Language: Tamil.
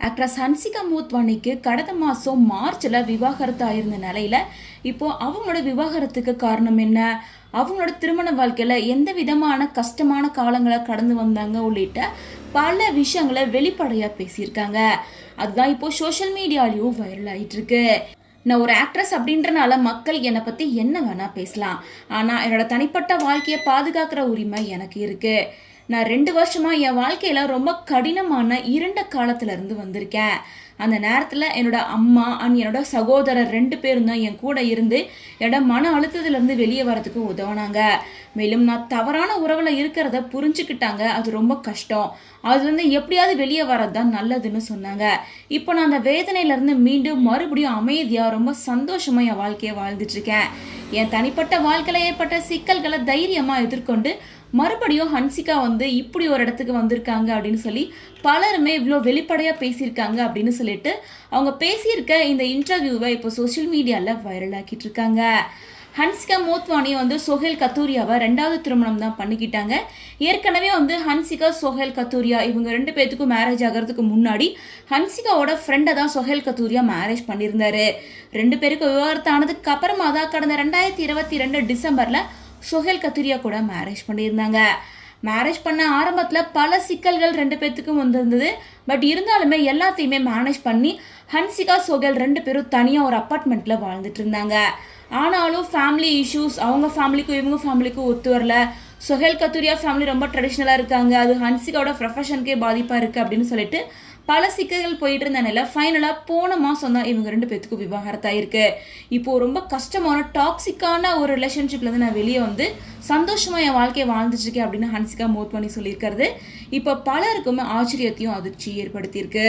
ஆக்ட்ரஸ் ஹன்சிகா மோத்வானிக்கு கடந்த மாதம் மார்ச்சில் விவாகரத்து ஆயிருந்த நிலையில் இப்போ அவங்களோட விவாகரத்துக்கு காரணம் என்ன, அவங்களோட திருமண வாழ்க்கையில் எந்த விதமான கஷ்டமான காலங்களை கடந்து வந்தாங்க உள்ளிட்ட பல விஷயங்களை வெளிப்படையாக பேசியிருக்காங்க. அதுதான் இப்போ சோஷியல் மீடியாலையும் வைரல் ஆகிட்டு இருக்கு. நான் ஒரு ஆக்ட்ரஸ் அப்படின்றனால மக்கள் என்னை பற்றி என்ன வேணால் பேசலாம், ஆனால் என்னோட தனிப்பட்ட வாழ்க்கையை பாதுகாக்கிற உரிமை எனக்கு இருக்குது. நான் 2 வருஷமாக என் வாழ்க்கையில் ரொம்ப கடினமான இருண்ட காலத்திலேருந்து வந்திருக்கேன். அந்த நேரத்தில் என்னோட அம்மா அண்ட் என்னோட சகோதரர் 2 பேரும் தான் என் கூட இருந்து என்னோட மன அழுத்தத்துலேருந்து வெளியே வரதுக்கு உதவுனாங்க. மேலும் நான் தவறான உறவில் இருக்கிறத புரிஞ்சுக்கிட்டாங்க. அது ரொம்ப கஷ்டம், அதுலேருந்து எப்படியாவது வெளியே வரது தான் நல்லதுன்னு சொன்னாங்க. இப்போ நான் அந்த வேதனையிலேருந்து மீண்டும் மறுபடியும் அமைதியாக ரொம்ப சந்தோஷமாக என் வாழ்க்கையை வாழ்ந்துட்டுருக்கேன். என் தனிப்பட்ட வாழ்க்கையில் ஏற்பட்ட சிக்கல்களை தைரியமாக எதிர்கொண்டு மறுபடியும் ஹன்சிகா இப்படி ஒரு இடத்துக்கு வந்திருக்காங்க அப்படின்னு சொல்லி பலருமே இவ்வளோ வெளிப்படையாக பேசியிருக்காங்க அப்படின்னு சொல்லிட்டு அவங்க பேசியிருக்க இந்த இன்டர்வியூவை இப்போ சோஷியல் மீடியாவில் வைரல் ஆக்கிட்டு இருக்காங்க. ஹன்சிகா மோத்வானி சோஹேல் கத்தூரியாவை 2வது திருமணம் தான் பண்ணிக்கிட்டாங்க. ஏற்கனவே ஹன்சிகா சோஹேல் கத்தூரியா இவங்க 2 பேர்த்துக்கும் மேரேஜ் ஆகிறதுக்கு முன்னாடி ஹன்சிகாவோட ஃப்ரெண்டை தான் சோஹேல் கத்தூரியா மேரேஜ் பண்ணியிருந்தாரு. 2 பேருக்கு விவாகரத்து ஆனதுக்கு அப்புறமா தான் கடந்த 2022 டிசம்பரில் சோஹேல் கத்தூரியா கூட மேரேஜ் பண்ணியிருந்தாங்க. மேரேஜ் பண்ண ஆரம்பத்தில் பல சிக்கல்கள் 2 பேர்த்துக்கும் வந்திருந்தது. பட் இருந்தாலுமே எல்லாத்தையுமே மேனேஜ் பண்ணி ஹன்சிகா சோஹேல் 2 பேரும் தனியாக ஒரு அப்பார்ட்மெண்ட்டில் வாழ்ந்துட்டு இருந்தாங்க. ஆனாலும் ஃபேமிலி இஷ்யூஸ் அவங்க ஃபேமிலிக்கும் இவங்க ஃபேமிலிக்கும் ஒத்து வரல. சோஹேல் கத்தூரியா ஃபேமிலி ரொம்ப ட்ரெடிஷ்னலாக இருக்காங்க, அது ஹன்சிகாவோட ப்ரொஃபஷனுக்கே பாதிப்பாக இருக்குது அப்படின்னு சொல்லிட்டு பல சிக்கல்கள் போயிட்டு இருந்த நிலையில் ஃபைனலாக போன மாதம் தான் இவங்க 2 பேர்த்துக்கும் விவாகரத்தாயிருக்கு. இப்போது ரொம்ப கஷ்டமான டாக்ஸிக்கான ஒரு ரிலேஷன்ஷிப்லேருந்து நான் வெளியே சந்தோஷமாக என் வாழ்க்கையை வாழ்ந்துட்டுருக்கேன் அப்படின்னு ஹன்சிகா மோத்வானி சொல்லியிருக்கிறது இப்போ பலருக்குமே ஆச்சரியத்தையும் அதிர்ச்சி ஏற்படுத்தியிருக்கு.